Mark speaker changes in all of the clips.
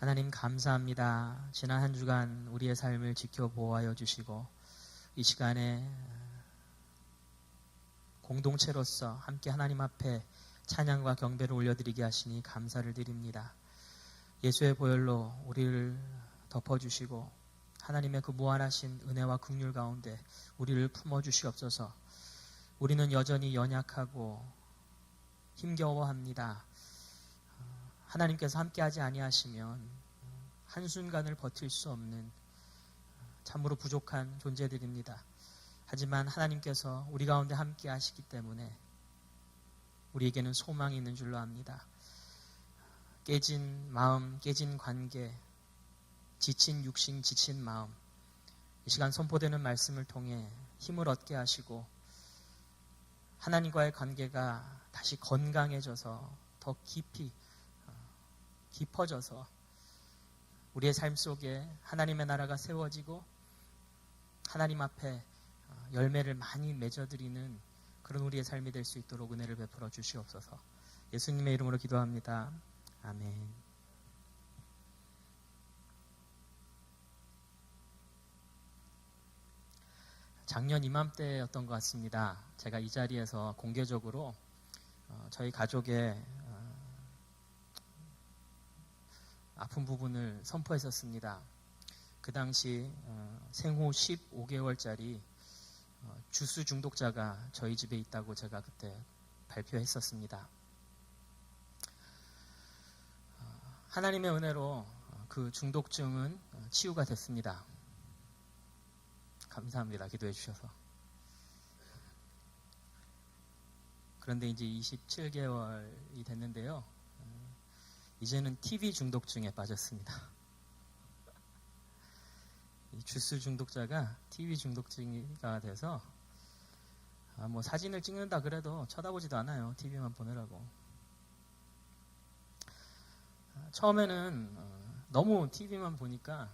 Speaker 1: 하나님 감사합니다. 지난 한 주간 우리의 삶을 지켜보아여 주시고 이 시간에 공동체로서 함께 하나님 앞에 찬양과 경배를 올려드리게 하시니 감사를 드립니다. 예수의 보혈로 우리를 덮어주시고 하나님의 그 무한하신 은혜와 긍휼 가운데 우리를 품어주시옵소서. 우리는 여전히 연약하고 힘겨워합니다. 하나님께서 함께하지 아니하시면 한순간을 버틸 수 없는 참으로 부족한 존재들입니다. 하지만 하나님께서 우리 가운데 함께하시기 때문에 우리에게는 소망이 있는 줄로 압니다. 깨진 마음, 깨진 관계, 지친 육신, 지친 마음, 이 시간 선포되는 말씀을 통해 힘을 얻게 하시고 하나님과의 관계가 다시 건강해져서 더 깊어져서 우리의 삶 속에 하나님의 나라가 세워지고 하나님 앞에 열매를 많이 맺어드리는 그런 우리의 삶이 될 수 있도록 은혜를 베풀어 주시옵소서. 예수님의 이름으로 기도합니다. 아멘. 작년 이맘때였던 것 같습니다. 제가 이 자리에서 공개적으로 저희 가족의 아픈 부분을 선포했었습니다. 그 당시 생후 15개월짜리 주스 중독자가 저희 집에 있다고 제가 그때 발표했었습니다. 하나님의 은혜로 그 중독증은 치유가 됐습니다. 감사합니다. 기도해 주셔서. 그런데 이제 27개월이 됐는데요. 이제는 TV 중독증에 빠졌습니다. 이 주스 중독자가 TV 중독자가 돼서 뭐 사진을 찍는다 그래도 쳐다보지도 않아요. TV만 보느라고. 처음에는 너무 TV만 보니까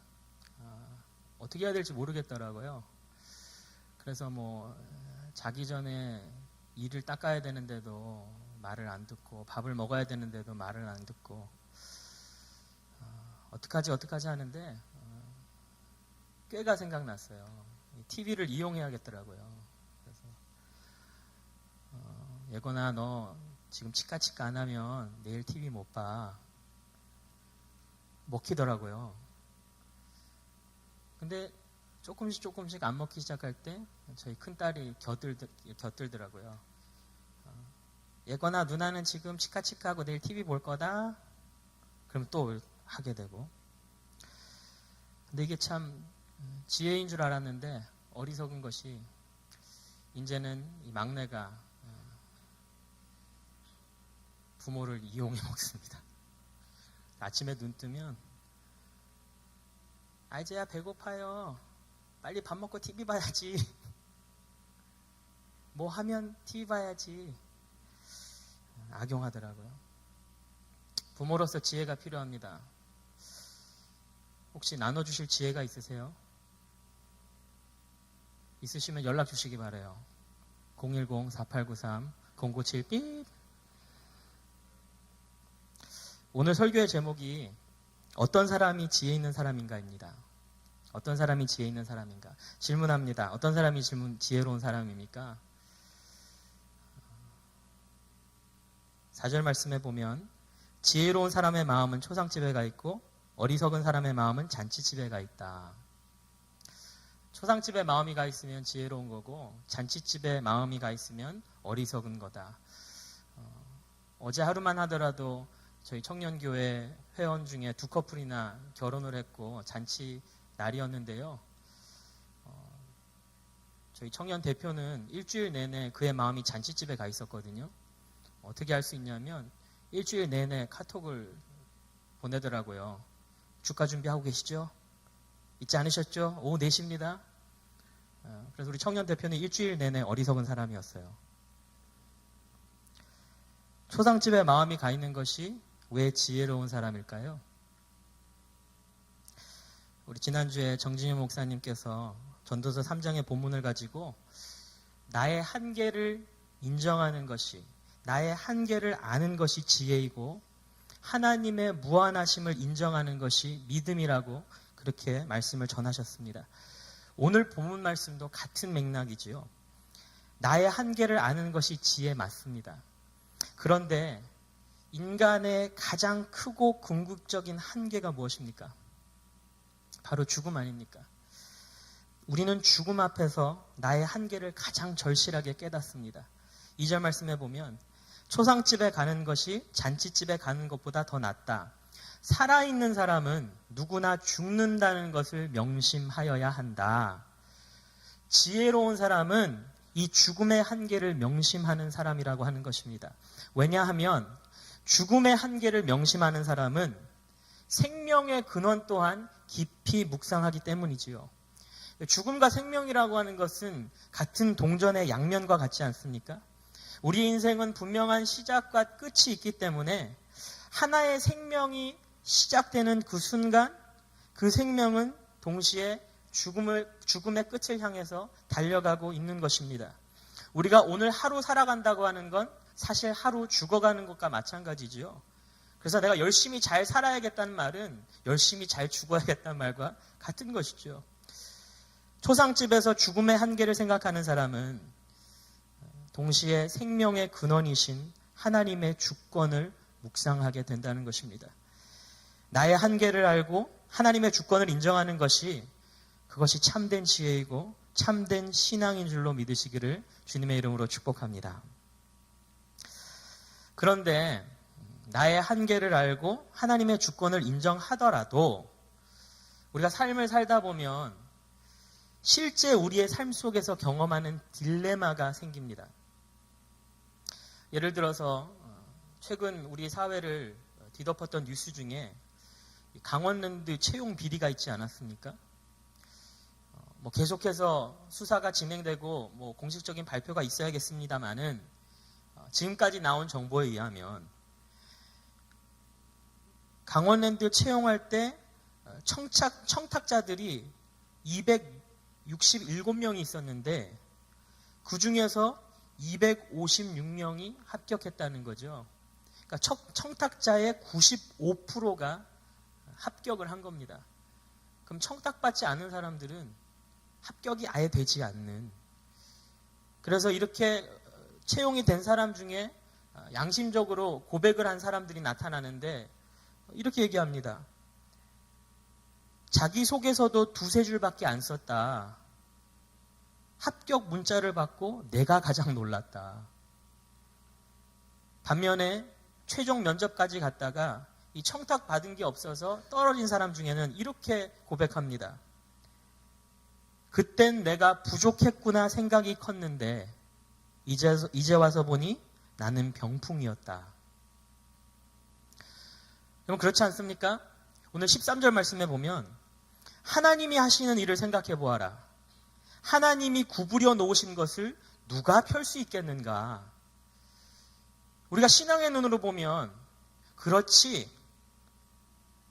Speaker 1: 어떻게 해야 될지 모르겠더라고요. 그래서 뭐 자기 전에 이를 닦아야 되는데도 말을 안 듣고 밥을 먹어야 되는데도 말을 안 듣고 어떡하지 하는데 꾀가 생각났어요. TV를 이용해야겠더라고요. 그래서 예건아 너 지금 치카치카 안 하면 내일 TV 못 봐. 먹히더라고요. 근데 조금씩 안 먹기 시작할 때 저희 큰딸이 곁들더라고요. 예건아 누나는 지금 치카치카하고 내일 TV 볼 거다. 그럼 또 하게 되고. 근데 이게 참 지혜인 줄 알았는데 어리석은 것이 이제는 이 막내가 부모를 이용해 먹습니다. 아침에 눈 뜨면 이제야 배고파요. 빨리 밥 먹고 TV 봐야지. 뭐 하면 TV 봐야지. 악용하더라고요. 부모로서 지혜가 필요합니다. 혹시 나눠주실 지혜가 있으세요? 있으시면 연락 주시기 바라요. 010-4893-097삐. 오늘 설교의 제목이 어떤 사람이 지혜 있는 사람인가입니다. 어떤 사람이 지혜 있는 사람인가? 질문합니다. 어떤 사람이 지혜로운 사람입니까? 4절 말씀에 보면 지혜로운 사람의 마음은 초상집에 가 있고 어리석은 사람의 마음은 잔치집에 가 있다. 초상집에 마음이 가 있으면 지혜로운 거고 잔치집에 마음이 가 있으면 어리석은 거다. 어제 하루만 하더라도 저희 청년교회 회원 중에 2커플이나 결혼을 했고 잔치 날이었는데요. 저희 청년 대표는 일주일 내내 그의 마음이 잔치집에 가 있었거든요. 어떻게 할 수 있냐면 일주일 내내 카톡을 보내더라고요. 주가 준비하고 계시죠? 잊지 않으셨죠? 오후 4시입니다. 그래서 우리 청년 대표는 일주일 내내 어리석은 사람이었어요. 초상집에 마음이 가 있는 것이 왜 지혜로운 사람일까요? 우리 지난주에 정진유 목사님께서 전도서 3장의 본문을 가지고 나의 한계를 인정하는 것이, 나의 한계를 아는 것이 지혜이고 하나님의 무한하심을 인정하는 것이 믿음이라고 그렇게 말씀을 전하셨습니다. 오늘 본문 말씀도 같은 맥락이지요. 나의 한계를 아는 것이 지혜 맞습니다. 그런데 인간의 가장 크고 궁극적인 한계가 무엇입니까? 바로 죽음 아닙니까? 우리는 죽음 앞에서 나의 한계를 가장 절실하게 깨닫습니다. 2절 말씀에 보면 초상집에 가는 것이 잔치집에 가는 것보다 더 낫다. 살아있는 사람은 누구나 죽는다는 것을 명심하여야 한다. 지혜로운 사람은 이 죽음의 한계를 명심하는 사람이라고 하는 것입니다. 왜냐하면 죽음의 한계를 명심하는 사람은 생명의 근원 또한 깊이 묵상하기 때문이지요. 죽음과 생명이라고 하는 것은 같은 동전의 양면과 같지 않습니까? 우리 인생은 분명한 시작과 끝이 있기 때문에 하나의 생명이 시작되는 그 순간 그 생명은 동시에 죽음의 끝을 향해서 달려가고 있는 것입니다. 우리가 오늘 하루 살아간다고 하는 건 사실 하루 죽어가는 것과 마찬가지지요. 그래서 내가 열심히 잘 살아야겠다는 말은 열심히 잘 죽어야겠다는 말과 같은 것이죠. 초상집에서 죽음의 한계를 생각하는 사람은 동시에 생명의 근원이신 하나님의 주권을 묵상하게 된다는 것입니다. 나의 한계를 알고 하나님의 주권을 인정하는 것이 그것이 참된 지혜이고 참된 신앙인 줄로 믿으시기를 주님의 이름으로 축복합니다. 그런데 나의 한계를 알고 하나님의 주권을 인정하더라도 우리가 삶을 살다 보면 실제 우리의 삶 속에서 경험하는 딜레마가 생깁니다. 예를 들어서 최근 우리 사회를 뒤덮었던 뉴스 중에 강원랜드 채용 비리가 있지 않았습니까? 계속해서 수사가 진행되고 공식적인 발표가 있어야겠습니다만은 지금까지 나온 정보에 의하면 강원랜드 채용할 때 청탁자들이 267명이 있었는데 그 중에서 256명이 합격했다는 거죠. 그러니까 청탁자의 95%가 합격을 한 겁니다. 그럼 청탁받지 않은 사람들은 합격이 아예 되지 않는. 그래서 이렇게 채용이 된 사람 중에 양심적으로 고백을 한 사람들이 나타나는데 이렇게 얘기합니다. 자기소개서도 2-3줄밖에 안 썼다. 합격 문자를 받고 내가 가장 놀랐다. 반면에 최종 면접까지 갔다가 이 청탁 받은 게 없어서 떨어진 사람 중에는 이렇게 고백합니다. 그땐 내가 부족했구나 생각이 컸는데 이제 와서 보니 나는 병풍이었다. 그럼 그렇지 않습니까? 오늘 13절 말씀에 보면 하나님이 하시는 일을 생각해 보아라. 하나님이 구부려 놓으신 것을 누가 펼 수 있겠는가? 우리가 신앙의 눈으로 보면 그렇지,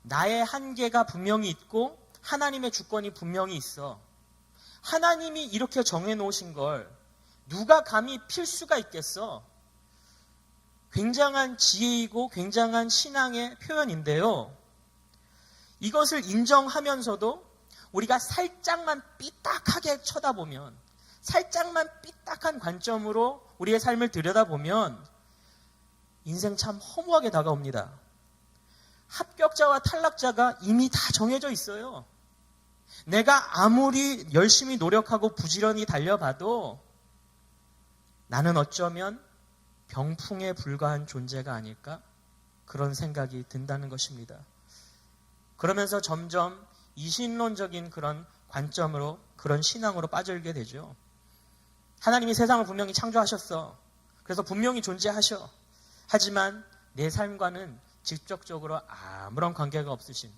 Speaker 1: 나의 한계가 분명히 있고 하나님의 주권이 분명히 있어. 하나님이 이렇게 정해놓으신 걸 누가 감히 필 수가 있겠어? 굉장한 지혜이고 굉장한 신앙의 표현인데요. 이것을 인정하면서도 우리가 살짝만 삐딱하게 쳐다보면, 살짝만 삐딱한 관점으로 우리의 삶을 들여다보면 인생 참 허무하게 다가옵니다. 합격자와 탈락자가 이미 다 정해져 있어요. 내가 아무리 열심히 노력하고 부지런히 달려봐도 나는 어쩌면 병풍에 불과한 존재가 아닐까? 그런 생각이 든다는 것입니다. 그러면서 점점 이신론적인 그런 관점으로, 그런 신앙으로 빠져들게 되죠. 하나님이 세상을 분명히 창조하셨어. 그래서 분명히 존재하셔. 하지만 내 삶과는 직접적으로 아무런 관계가 없으신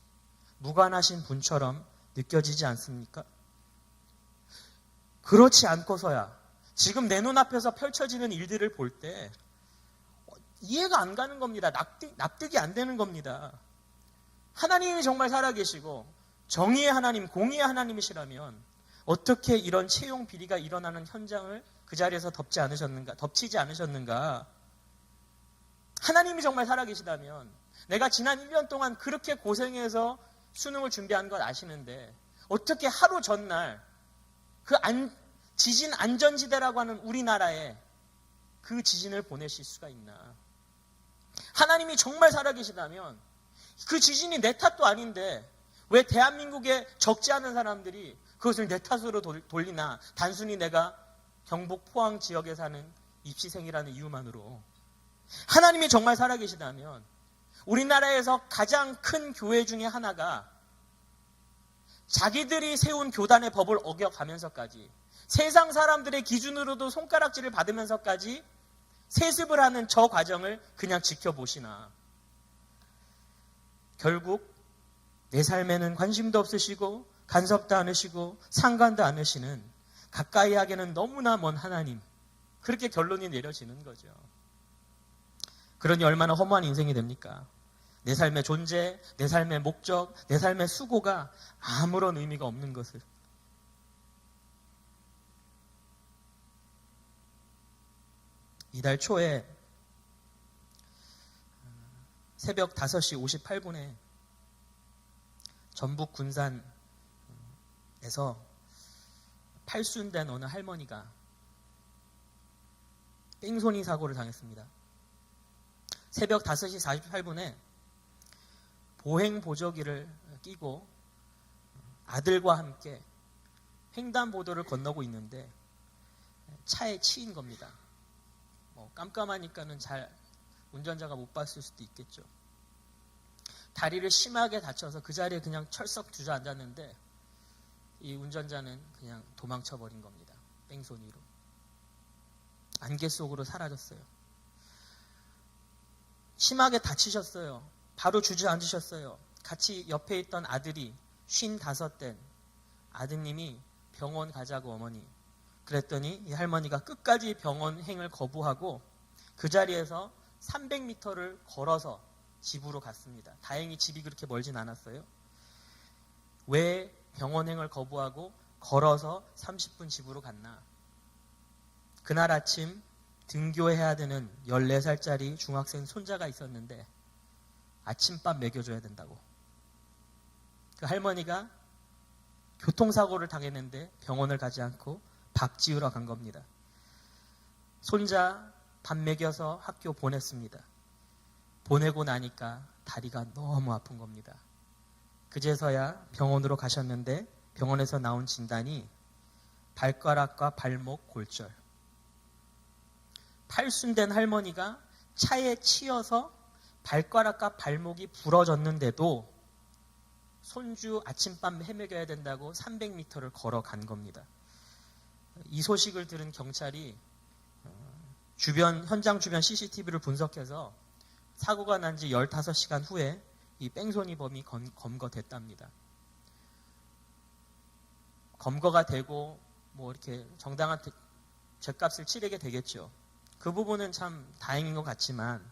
Speaker 1: 무관하신 분처럼 느껴지지 않습니까? 그렇지 않고서야 지금 내 눈앞에서 펼쳐지는 일들을 볼 때 이해가 안 가는 겁니다. 납득이 안 되는 겁니다. 하나님이 정말 살아계시고 정의의 하나님, 공의의 하나님이시라면 어떻게 이런 채용 비리가 일어나는 현장을 그 자리에서 덮치지 않으셨는가? 하나님이 정말 살아계시다면 내가 지난 1년 동안 그렇게 고생해서 수능을 준비한 건 아시는데 어떻게 하루 전날 그 지진 안전지대라고 하는 우리나라에 그 지진을 보내실 수가 있나? 하나님이 정말 살아계시다면 그 지진이 내 탓도 아닌데 왜 대한민국에 적지 않은 사람들이 그것을 내 탓으로 돌리나? 단순히 내가 경북 포항 지역에 사는 입시생이라는 이유만으로. 하나님이 정말 살아계시다면 우리나라에서 가장 큰 교회 중에 하나가 자기들이 세운 교단의 법을 어겨가면서까지 세상 사람들의 기준으로도 손가락질을 받으면서까지 세습을 하는 저 과정을 그냥 지켜보시나. 결국 내 삶에는 관심도 없으시고 간섭도 않으시고 상관도 않으시는 가까이 하기에는 너무나 먼 하나님, 그렇게 결론이 내려지는 거죠. 그러니 얼마나 허무한 인생이 됩니까? 내 삶의 존재, 내 삶의 목적, 내 삶의 수고가 아무런 의미가 없는 것을. 이달 초에 새벽 5시 58분에 전북 군산에서 팔순된 어느 할머니가 뺑소니 사고를 당했습니다. 새벽 5시 48분에 보행 보조기를 끼고 아들과 함께 횡단보도를 건너고 있는데 차에 치인 겁니다. 깜깜하니까는 잘 운전자가 못 봤을 수도 있겠죠. 다리를 심하게 다쳐서 그 자리에 그냥 철썩 주저앉았는데 이 운전자는 그냥 도망쳐 버린 겁니다. 뺑소니로. 안개 속으로 사라졌어요. 심하게 다치셨어요. 바로 주저앉으셨어요. 같이 옆에 있던 아들이 55된 아드님이 병원 가자고 어머니. 그랬더니 이 할머니가 끝까지 병원행을 거부하고 그 자리에서 300m를 걸어서 집으로 갔습니다. 다행히 집이 그렇게 멀진 않았어요. 왜 병원행을 거부하고 걸어서 30분 집으로 갔나? 그날 아침 등교해야 되는 14살짜리 중학생 손자가 있었는데 아침밥 먹여줘야 된다고. 그 할머니가 교통사고를 당했는데 병원을 가지 않고 밥 지으러 간 겁니다. 손자 밥 먹여서 학교 보냈습니다. 보내고 나니까 다리가 너무 아픈 겁니다. 그제서야 병원으로 가셨는데 병원에서 나온 진단이 발가락과 발목 골절. 팔순된 할머니가 차에 치여서 발가락과 발목이 부러졌는데도 손주 아침밥 해먹여야 된다고 300m를 걸어간 겁니다. 이 소식을 들은 경찰이 현장 주변 CCTV를 분석해서 사고가 난 지 15시간 후에 이 뺑소니범이 검거됐답니다. 검거가 되고 이렇게 정당한 죗값을 치르게 되겠죠. 그 부분은 참 다행인 것 같지만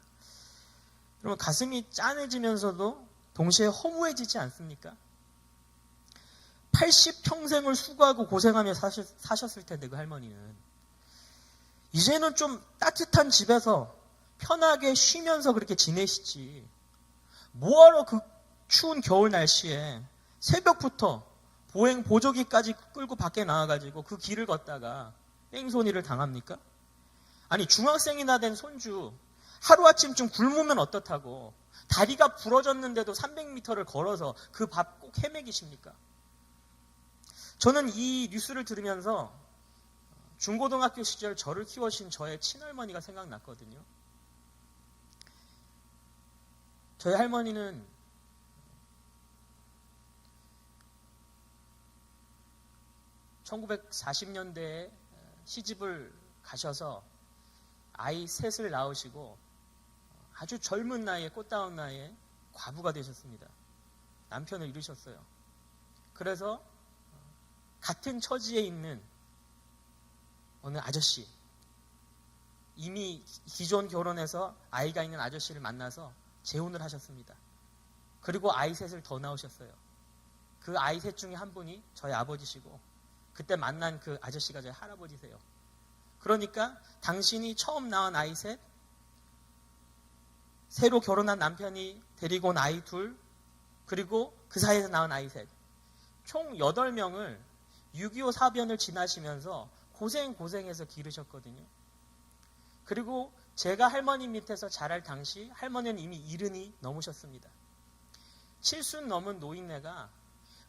Speaker 1: 여러분 가슴이 짠해지면서도 동시에 허무해지지 않습니까? 80평생을 수고하고 고생하며 사셨을 텐데 그 할머니는 이제는 좀 따뜻한 집에서 편하게 쉬면서 그렇게 지내시지 뭐하러 그 추운 겨울 날씨에 새벽부터 보행 보조기까지 끌고 밖에 나와가지고 그 길을 걷다가 뺑소니를 당합니까? 아니 중학생이나 된 손주 하루아침 좀 굶으면 어떻다고 다리가 부러졌는데도 300m를 걸어서 그 밥 꼭 헤매기십니까? 저는 이 뉴스를 들으면서 중고등학교 시절 저를 키워신 저의 친할머니가 생각났거든요. 저희 할머니는 (1940년대에) 시집을 가셔서 아이 셋을 낳으시고 아주 젊은 나이에 꽃다운 나이에 과부가 되셨습니다. 남편을 잃으셨어요. 그래서 같은 처지에 있는 어느 아저씨, 이미 기존 결혼해서 아이가 있는 아저씨를 만나서 재혼을 하셨습니다. 그리고 아이 셋을 더 낳으셨어요. 그 아이 셋 중에 한 분이 저희 아버지시고 그때 만난 그 아저씨가 저희 할아버지세요. 그러니까 당신이 처음 낳은 아이 셋, 새로 결혼한 남편이 데리고 온 아이 2, 그리고 그 사이에서 낳은 아이 3, 총 8명을 6.25 사변을 지나시면서 고생해서 기르셨거든요. 그리고 제가 할머니 밑에서 자랄 당시 할머니는 이미 70이 넘으셨습니다. 70 넘은 노인네가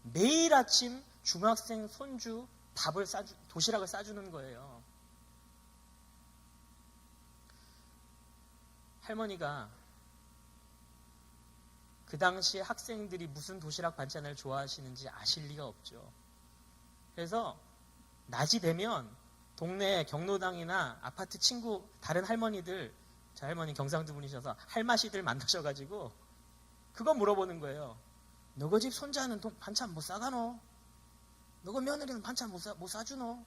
Speaker 1: 매일 아침 중학생 손주 도시락을 싸주는 거예요. 할머니가 그 당시 학생들이 무슨 도시락 반찬을 좋아하시는지 아실 리가 없죠. 그래서 낮이 되면 동네 경로당이나 아파트 친구 다른 할머니들, 저 할머니 경상도 분이셔서 할마시들 만나셔가지고 그거 물어보는 거예요. 너거 집 손자는 반찬 못 싸가노? 너거 며느리는 반찬 못 사주노?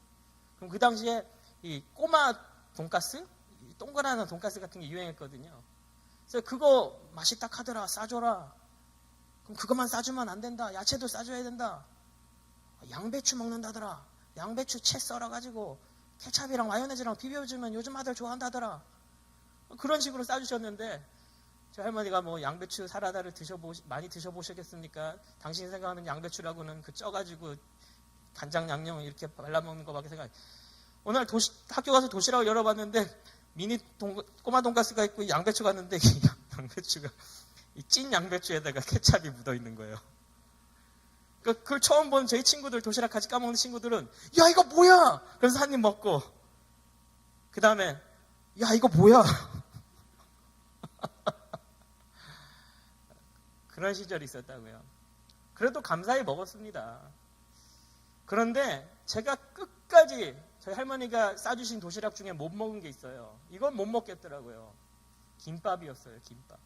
Speaker 1: 그럼 그 당시에 이 꼬마 돈가스? 동그란 돈가스 같은 게 유행했거든요. 그래서 그거 맛있다 하더라, 싸줘라. 그럼 그것만 싸주면 안 된다. 야채도 싸줘야 된다. 양배추 먹는다더라. 양배추 채 썰어가지고 케찹이랑 마요네즈랑 비벼주면 요즘 아들 좋아한다더라. 그런 식으로 싸주셨는데 저 할머니가 뭐 양배추 사라다를 많이 드셔보셨겠습니까? 당신이 생각하는 양배추라고는 그 쪄가지고 간장 양념 이렇게 발라먹는 거밖에 생각. 오늘 학교 가서 도시락을 열어봤는데 꼬마 돈가스가 있고 양배추가 있는데 양배추가 이 찐 양배추에다가 케찹이 묻어 있는 거예요. 그걸 처음 본 저희 친구들, 도시락 같이 까먹는 친구들은 야 이거 뭐야? 그래서 한 입 먹고 그 다음에 야 이거 뭐야? 그런 시절이 있었다고요. 그래도 감사히 먹었습니다. 그런데 제가 끝까지 저희 할머니가 싸주신 도시락 중에 못 먹은 게 있어요. 이건 못 먹겠더라고요. 김밥이었어요. 김밥.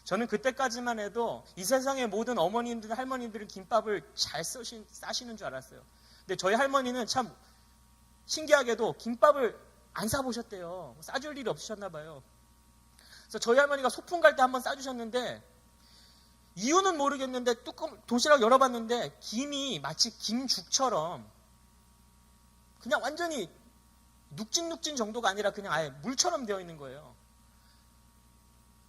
Speaker 1: 저는 그때까지만 해도 이 세상의 모든 어머님들, 할머님들은 김밥을 잘 싸시는 줄 알았어요. 근데 저희 할머니는 참 신기하게도 김밥을 안 싸보셨대요. 싸줄 일이 없으셨나 봐요. 그래서 저희 할머니가 소풍 갈 때 한번 싸주셨는데 이유는 모르겠는데 도시락 열어봤는데 김이 마치 김죽처럼 그냥 완전히 눅진눅진 정도가 아니라 그냥 아예 물처럼 되어 있는 거예요.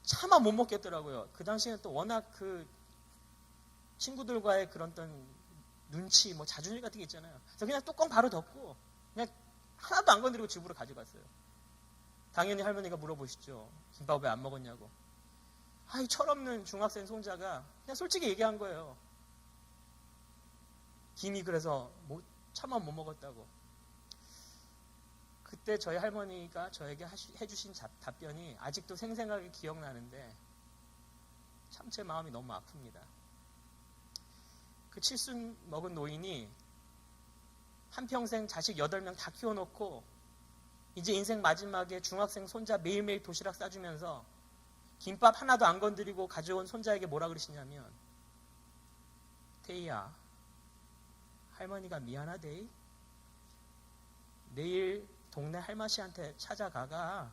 Speaker 1: 차마 못 먹겠더라고요. 그 당시에는 또 워낙 그 친구들과의 그런 어떤 눈치, 뭐 자존심 같은 게 있잖아요. 그래서 그냥 뚜껑 바로 덮고 그냥 하나도 안 건드리고 집으로 가져갔어요. 당연히 할머니가 물어보시죠. 김밥 왜 안 먹었냐고. 이 철없는 중학생 손자가 그냥 솔직히 얘기한 거예요. 김이 그래서 차마 못 먹었다고. 그때 저희 할머니가 저에게 해주신 답변이 아직도 생생하게 기억나는데 참 제 마음이 너무 아픕니다. 그 70 먹은 노인이 한평생 자식 8명 다 키워놓고 이제 인생 마지막에 중학생 손자 매일매일 도시락 싸주면서 김밥 하나도 안 건드리고 가져온 손자에게 뭐라 그러시냐면 태희야, 할머니가 미안하대. 내일 동네 할머니한테 찾아가가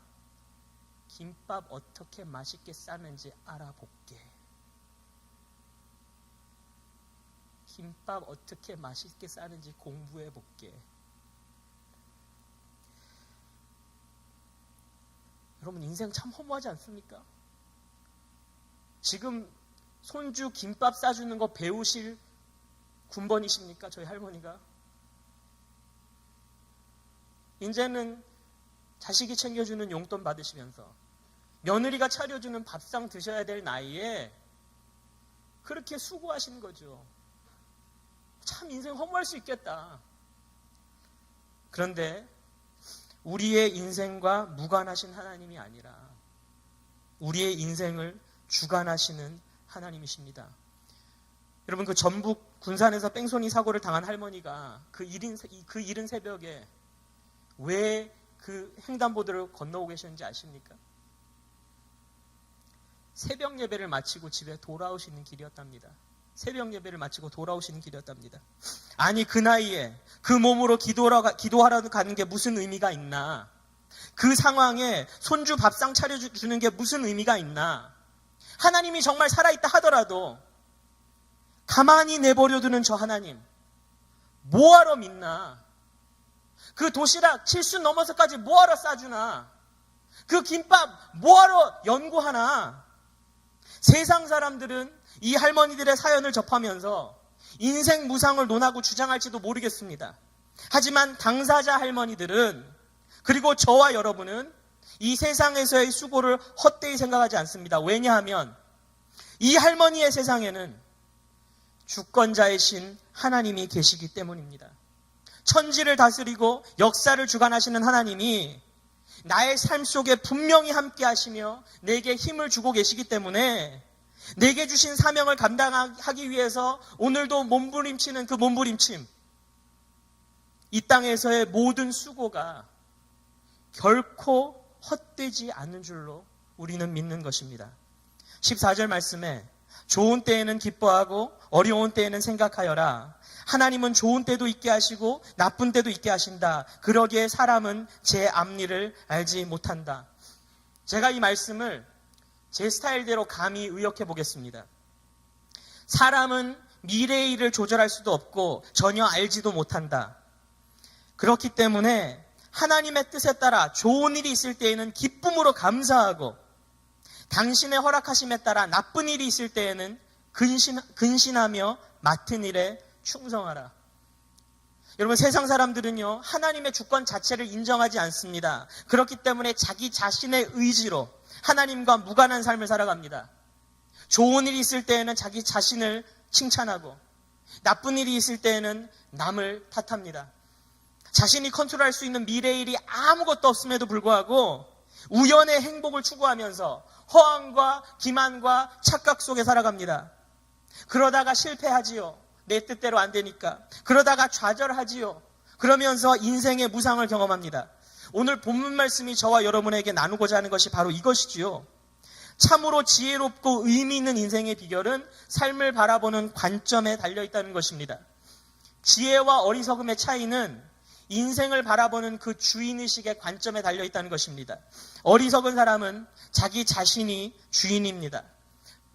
Speaker 1: 김밥 어떻게 맛있게 싸는지 알아볼게. 김밥 어떻게 맛있게 싸는지 공부해볼게. 여러분 인생 참 허무하지 않습니까? 지금 손주 김밥 싸주는 거 배우실 군번이십니까? 저희 할머니가. 이제는 자식이 챙겨주는 용돈 받으시면서 며느리가 차려주는 밥상 드셔야 될 나이에 그렇게 수고하시는 거죠. 참 인생 허무할 수 있겠다. 그런데 우리의 인생과 무관하신 하나님이 아니라 우리의 인생을 주관하시는 하나님이십니다. 여러분 그 전북 군산에서 뺑소니 사고를 당한 할머니가 그 이른 새벽에 왜 그 횡단보도를 건너고 계셨는지 아십니까? 새벽 예배를 마치고 집에 돌아오시는 길이었답니다. 새벽 예배를 마치고 돌아오시는 길이었답니다. 아니 그 나이에 그 몸으로 기도하러 가는 게 무슨 의미가 있나? 그 상황에 손주 밥상 차려주는 게 무슨 의미가 있나? 하나님이 정말 살아있다 하더라도 가만히 내버려두는 저 하나님 뭐하러 믿나? 그 도시락 70 넘어서까지 뭐하러 싸주나? 그 김밥 뭐하러 연구하나? 세상 사람들은 이 할머니들의 사연을 접하면서 인생 무상을 논하고 주장할지도 모르겠습니다. 하지만 당사자 할머니들은, 그리고 저와 여러분은 이 세상에서의 수고를 헛되이 생각하지 않습니다. 왜냐하면 이 할머니의 세상에는 주권자이신 하나님이 계시기 때문입니다. 천지를 다스리고 역사를 주관하시는 하나님이 나의 삶 속에 분명히 함께 하시며 내게 힘을 주고 계시기 때문에 내게 주신 사명을 감당하기 위해서 오늘도 몸부림치는 그 몸부림침, 이 땅에서의 모든 수고가 결코 헛되지 않는 줄로 우리는 믿는 것입니다. 14절 말씀에 좋은 때에는 기뻐하고 어려운 때에는 생각하여라. 하나님은 좋은 때도 있게 하시고 나쁜 때도 있게 하신다. 그러기에 사람은 제 앞일을 알지 못한다. 제가 이 말씀을 제 스타일대로 감히 의역해 보겠습니다. 사람은 미래의 일을 조절할 수도 없고 전혀 알지도 못한다. 그렇기 때문에 하나님의 뜻에 따라 좋은 일이 있을 때에는 기쁨으로 감사하고, 당신의 허락하심에 따라 나쁜 일이 있을 때에는 근신하며 맡은 일에 충성하라. 여러분, 세상 사람들은요, 하나님의 주권 자체를 인정하지 않습니다. 그렇기 때문에 자기 자신의 의지로 하나님과 무관한 삶을 살아갑니다. 좋은 일이 있을 때에는 자기 자신을 칭찬하고, 나쁜 일이 있을 때에는 남을 탓합니다. 자신이 컨트롤할 수 있는 미래의 일이 아무것도 없음에도 불구하고 우연의 행복을 추구하면서 허황과 기만과 착각 속에 살아갑니다. 그러다가 실패하지요. 내 뜻대로 안 되니까. 그러다가 좌절하지요. 그러면서 인생의 무상을 경험합니다. 오늘 본문 말씀이 저와 여러분에게 나누고자 하는 것이 바로 이것이지요. 참으로 지혜롭고 의미 있는 인생의 비결은 삶을 바라보는 관점에 달려있다는 것입니다. 지혜와 어리석음의 차이는 인생을 바라보는 그 주인의식의 관점에 달려있다는 것입니다. 어리석은 사람은 자기 자신이 주인입니다.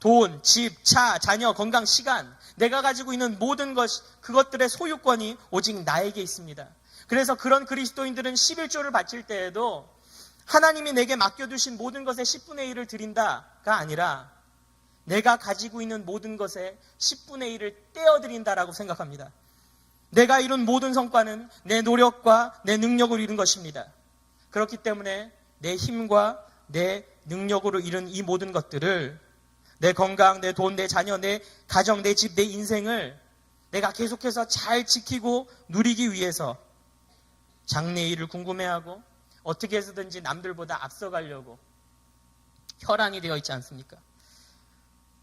Speaker 1: 돈, 집, 차, 자녀, 건강, 시간, 내가 가지고 있는 모든 그것들의 소유권이 오직 나에게 있습니다. 그래서 그런 그리스도인들은 11조를 바칠 때에도 하나님이 내게 맡겨두신 모든 것의 10분의 1을 드린다가 아니라 내가 가지고 있는 모든 것의 10분의 1을 떼어드린다라고 생각합니다. 내가 이룬 모든 성과는 내 노력과 내 능력으로 이룬 것입니다. 그렇기 때문에 내 힘과 내 능력으로 이룬 이 모든 것들을, 내 건강, 내 돈, 내 자녀, 내 가정, 내 집, 내 인생을 내가 계속해서 잘 지키고 누리기 위해서 장래의 일을 궁금해하고 어떻게 해서든지 남들보다 앞서가려고 혈안이 되어 있지 않습니까?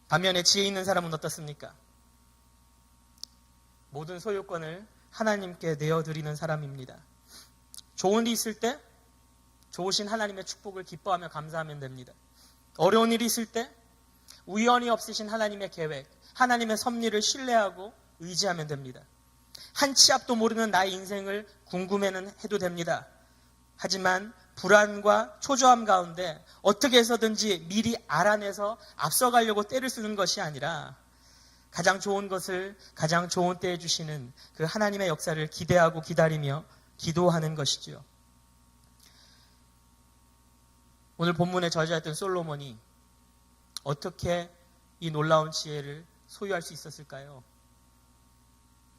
Speaker 1: 반면에 지혜 있는 사람은 어떻습니까? 모든 소유권을 하나님께 내어드리는 사람입니다. 좋은 일이 있을 때 좋으신 하나님의 축복을 기뻐하며 감사하면 됩니다. 어려운 일이 있을 때 우연히 없으신 하나님의 계획, 하나님의 섭리를 신뢰하고 의지하면 됩니다. 한 치 앞도 모르는 나의 인생을 궁금해는 해도 됩니다. 하지만 불안과 초조함 가운데 어떻게 해서든지 미리 알아내서 앞서가려고 때를 쓰는 것이 아니라 가장 좋은 것을 가장 좋은 때에 주시는 그 하나님의 역사를 기대하고 기다리며 기도하는 것이지요. 오늘 본문에 저자였던 솔로몬이 어떻게 이 놀라운 지혜를 소유할 수 있었을까요?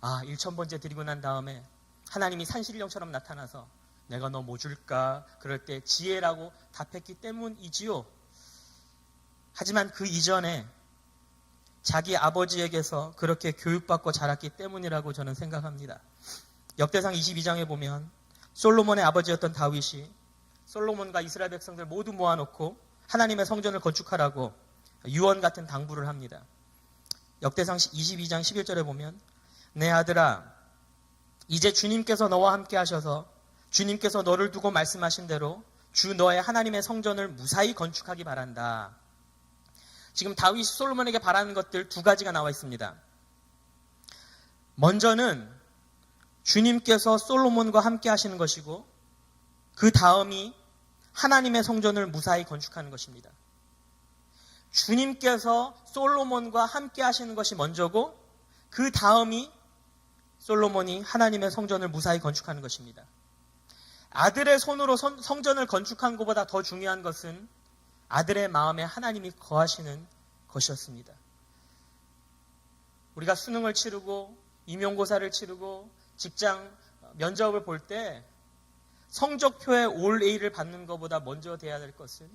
Speaker 1: 1000번째 드리고 난 다음에 하나님이 산신령처럼 나타나서 내가 너 뭐 줄까? 그럴 때 지혜라고 답했기 때문이지요. 하지만 그 이전에 자기 아버지에게서 그렇게 교육받고 자랐기 때문이라고 저는 생각합니다. 역대상 22장에 보면 솔로몬의 아버지였던 다윗이 솔로몬과 이스라엘 백성들 모두 모아놓고 하나님의 성전을 건축하라고 유언 같은 당부를 합니다. 역대상 22장 11절에 보면 내 아들아, 이제 주님께서 너와 함께 하셔서 주님께서 너를 두고 말씀하신 대로 주 너의 하나님의 성전을 무사히 건축하기 바란다. 지금 다윗이 솔로몬에게 바라는 것들 두 가지가 나와 있습니다. 먼저는 주님께서 솔로몬과 함께 하시는 것이고, 그 다음이 하나님의 성전을 무사히 건축하는 것입니다. 주님께서 솔로몬과 함께 하시는 것이 먼저고, 그 다음이 솔로몬이 하나님의 성전을 무사히 건축하는 것입니다. 아들의 손으로 성전을 건축한 것보다 더 중요한 것은 아들의 마음에 하나님이 것이었습니다. 우리가 수능을 치르고 임용고사를 치르고 직장 면접을 볼 때 성적표에 올 A를 받는 것보다 먼저 돼야 될 것은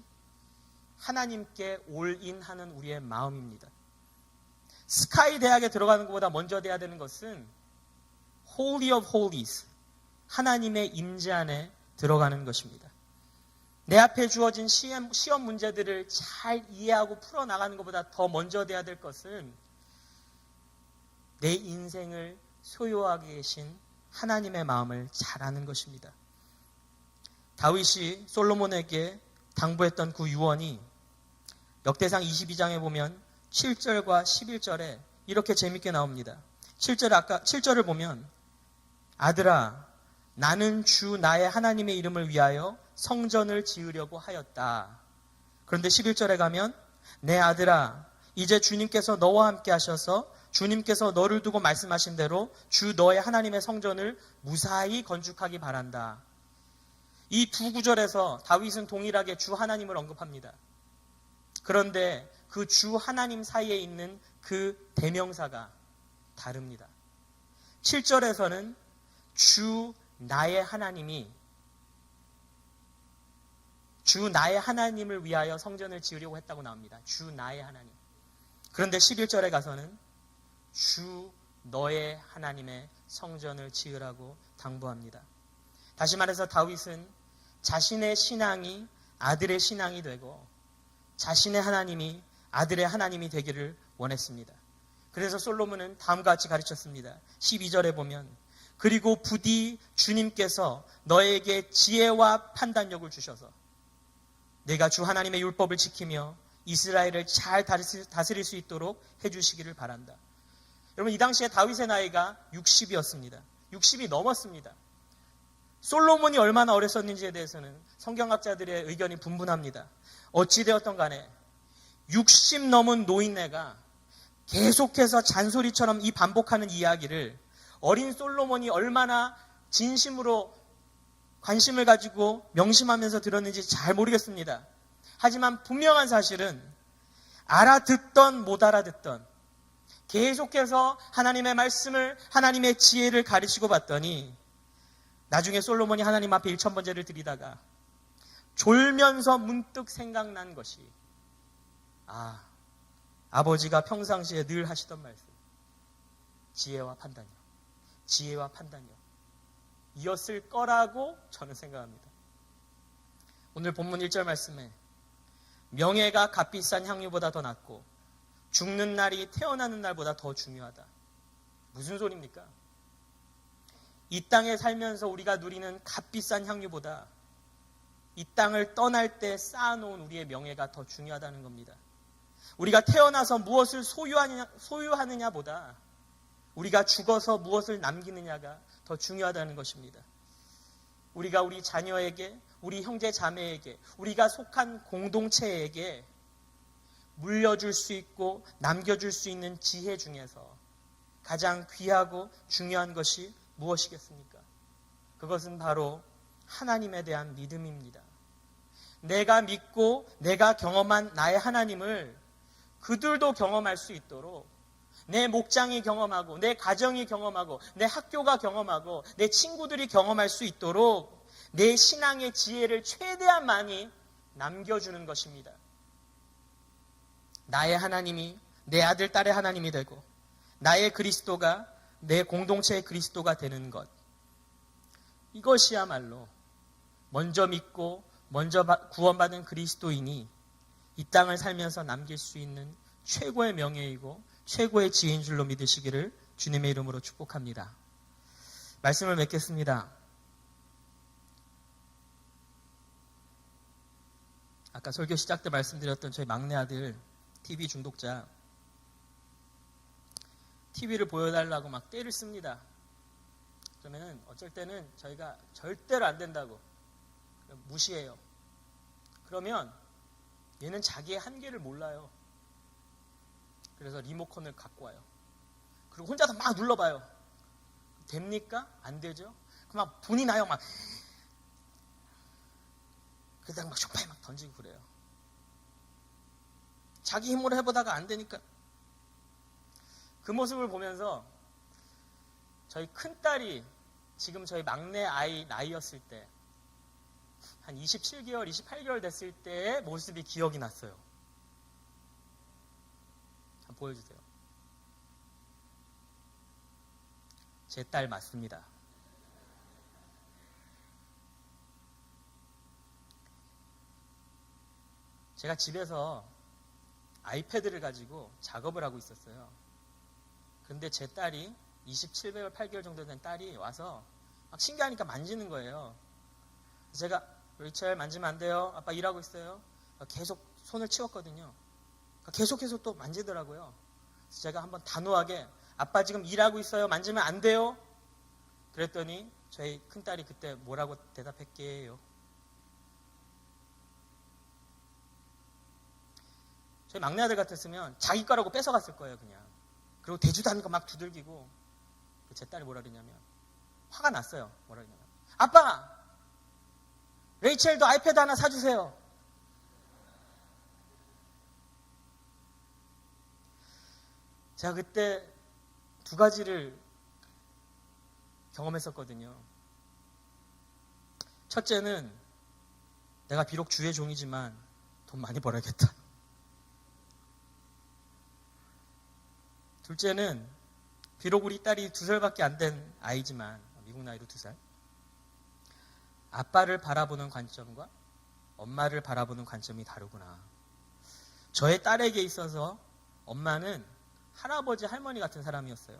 Speaker 1: 하나님께 올인하는 우리의 마음입니다. 스카이 대학에 들어가는 것보다 먼저 돼야 되는 것은 Holy of Holies, 하나님의 임재 안에 들어가는 것입니다. 내 앞에 주어진 시험 문제들을 잘 이해하고 풀어나가는 것보다 더 먼저 돼야 될 것은 내 인생을 소유하게 계신 하나님의 마음을 잘 아는 것입니다. 다윗이 솔로몬에게 당부했던 그 유언이 역대상 22장에 보면 7절과 11절에 이렇게 재밌게 나옵니다. 7절을 보면 아들아 나는 주 나의 하나님의 이름을 위하여 성전을 지으려고 하였다. 그런데 11절에 가면 내 아들아 이제 주님께서 너와 함께 하셔서 주님께서 너를 두고 말씀하신 대로 주 너의 하나님의 성전을 무사히 건축하기 바란다. 이 두 구절에서 다윗은 동일하게 주 하나님을 언급합니다. 그런데 그 주 하나님 사이에 있는 그 대명사가 다릅니다. 7절에서는 주 나의 하나님을 위하여 성전을 지으려고 했다고 나옵니다. 주 나의 하나님. 그런데 11절에 가서는 주 너의 하나님의 성전을 지으라고 당부합니다. 다시 말해서 다윗은 자신의 신앙이 아들의 신앙이 되고 자신의 하나님이 아들의 하나님이 되기를 원했습니다. 그래서 솔로몬은 다음과 같이 가르쳤습니다. 12절에 보면 그리고 부디 주님께서 너에게 지혜와 판단력을 주셔서 내가 주 하나님의 율법을 지키며 이스라엘을 잘 다스릴 수 있도록 해주시기를 바란다. 여러분 이 당시에 다윗의 나이가 60이었습니다. 60이 넘었습니다. 솔로몬이 얼마나 어렸었는지에 대해서는 성경학자들의 의견이 분분합니다. 어찌되었던 간에 60 넘은 노인네가 계속해서 잔소리처럼 이 반복하는 이야기를 어린 솔로몬이 얼마나 진심으로 관심을 가지고 명심하면서 들었는지 잘 모르겠습니다. 하지만 분명한 사실은 알아듣던 못 알아듣던 계속해서 하나님의 말씀을 하나님의 지혜를 가르치고 봤더니 나중에 솔로몬이 하나님 앞에 1000번제를 드리다가 졸면서 문득 생각난 것이 아버지가 평상시에 늘 하시던 말씀 지혜와 판단력 이었을 거라고 저는 생각합니다. 오늘 본문 1절 말씀에 명예가 값비싼 향유보다 더 낫고 죽는 날이 태어나는 날보다 더 중요하다. 무슨 소리입니까? 이 땅에 살면서 우리가 누리는 값비싼 향유보다 이 땅을 떠날 때 쌓아놓은 우리의 명예가 더 중요하다는 겁니다. 우리가 태어나서 무엇을 소유하느냐보다 우리가 죽어서 무엇을 남기느냐가 더 중요하다는 것입니다. 우리가 우리 자녀에게, 우리 형제 자매에게, 우리가 속한 공동체에게 물려줄 수 있고 남겨줄 수 있는 지혜 중에서 가장 귀하고 중요한 것이 무엇이겠습니까? 그것은 바로 하나님에 대한 믿음입니다. 내가 믿고 내가 경험한 나의 하나님을 그들도 경험할 수 있도록 내 목장이 경험하고 내 가정이 경험하고 내 학교가 경험하고 내 친구들이 경험할 수 있도록 내 신앙의 지혜를 최대한 많이 남겨주는 것입니다. 나의 하나님이 내 아들, 딸의 하나님이 되고 나의 그리스도가 내 공동체의 그리스도가 되는 것. 이것이야말로 먼저 믿고 먼저 구원받은 그리스도인이 이 땅을 살면서 남길 수 있는 최고의 명예이고 최고의 지혜인 줄로 믿으시기를 주님의 이름으로 축복합니다. 말씀을 맺겠습니다. 아까 설교 시작 때 말씀드렸던 저희 막내 아들 TV 중독자, TV를 보여달라고 막 떼를 씁니다. 그러면은 어쩔 때는 저희가 절대로 안 된다고 무시해요. 그러면 얘는 자기의 한계를 몰라요. 그래서 리모컨을 갖고 와요. 그리고 혼자서 막 눌러봐요. 됩니까? 안 되죠? 그럼 막 분이 나요. 막 그러다가 막 소파에 막 던지고 그래요. 자기 힘으로 해보다가 안 되니까. 그 모습을 보면서 저희 큰딸이 지금 저희 막내 아이 나이였을 때, 한 27개월, 28개월 됐을 때의 모습이 기억이 났어요. 한번 보여주세요. 제 딸 맞습니다. 제가 집에서 아이패드를 가지고 작업을 하고 있었어요. 그런데 제 딸이 27개월, 8개월 정도 된 딸이 와서 막 신기하니까 만지는 거예요. 제가 레이첼 만지면 안 돼요. 아빠 일하고 있어요. 계속 손을 치웠거든요. 계속해서 또 만지더라고요. 그래서 제가 한번 단호하게 아빠 지금 일하고 있어요. 만지면 안 돼요. 그랬더니 저희 큰딸이 그때 뭐라고 대답했게요. 저희 막내 아들 같았으면 자기 거라고 뺏어갔을 거예요, 그냥. 그리고 대주도 않는 거 막 두들기고. 제 딸이 뭐라 그러냐면, 화가 났어요. 뭐라 그러냐면, 아빠! 레이첼도 아이패드 하나 사주세요. 제가 그때 두 가지를 경험했었거든요. 첫째는 내가 비록 주의 종이지만 돈 많이 벌어야겠다. 둘째는 비록 우리 딸이 2살밖에 안 된 아이지만, 미국 나이로 2살, 아빠를 바라보는 관점과 엄마를 바라보는 관점이 다르구나. 저의 딸에게 있어서 엄마는 할아버지, 할머니 같은 사람이었어요.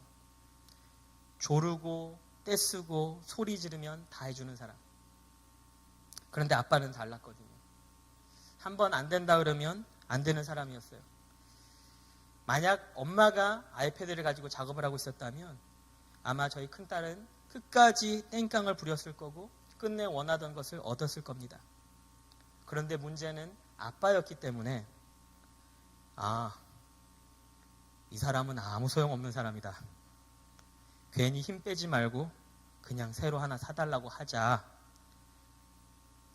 Speaker 1: 조르고 떼쓰고 소리 지르면 다 해주는 사람. 그런데 아빠는 달랐거든요. 한번 안 된다 그러면 안 되는 사람이었어요. 만약 엄마가 아이패드를 가지고 작업을 하고 있었다면 아마 저희 큰딸은 끝까지 땡깡을 부렸을 거고 끝내 원하던 것을 얻었을 겁니다. 그런데 문제는 아빠였기 때문에 이 사람은 아무 소용없는 사람이다. 괜히 힘 빼지 말고 그냥 새로 하나 사달라고 하자.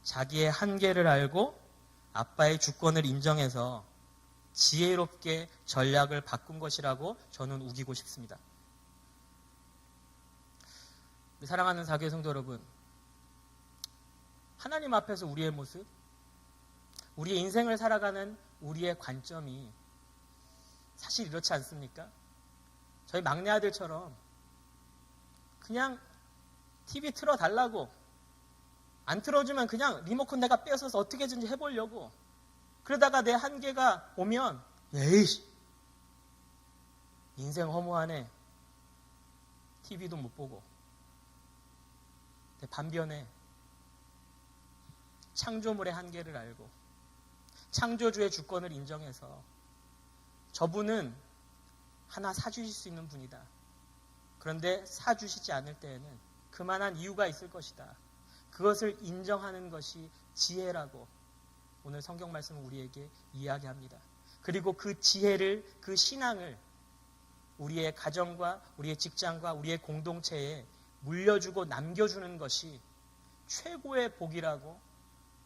Speaker 1: 자기의 한계를 알고 아빠의 주권을 인정해서 지혜롭게 전략을 바꾼 것이라고 저는 우기고 싶습니다. 사랑하는 사교회 성도 여러분, 하나님 앞에서 우리의 모습, 우리의 인생을 살아가는 우리의 관점이 사실 이렇지 않습니까? 저희 막내 아들처럼 그냥 TV 틀어달라고, 안 틀어주면 그냥 리모컨 내가 뺏어서 어떻게든지 해보려고, 그러다가 내 한계가 오면 에이씨 인생 허무하네, TV도 못 보고. 반면에 창조물의 한계를 알고 창조주의 주권을 인정해서 저분은 하나 사주실 수 있는 분이다. 그런데 사주시지 않을 때에는 그만한 이유가 있을 것이다. 그것을 인정하는 것이 지혜라고 오늘 성경 말씀은 우리에게 이야기합니다. 그리고 그 지혜를, 그 신앙을 우리의 가정과 우리의 직장과 우리의 공동체에 물려주고 남겨주는 것이 최고의 복이라고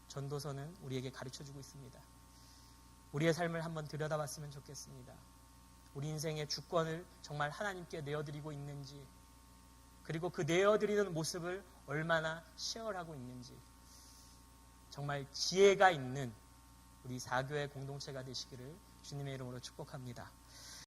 Speaker 1: 전도서는 우리에게 가르쳐주고 있습니다. 우리의 삶을 한번 들여다봤으면 좋겠습니다. 우리 인생의 주권을 정말 하나님께 내어드리고 있는지, 그리고 그 내어드리는 모습을 얼마나 시열하고 있는지, 정말 지혜가 있는 우리 사교의 공동체가 되시기를 주님의 이름으로 축복합니다.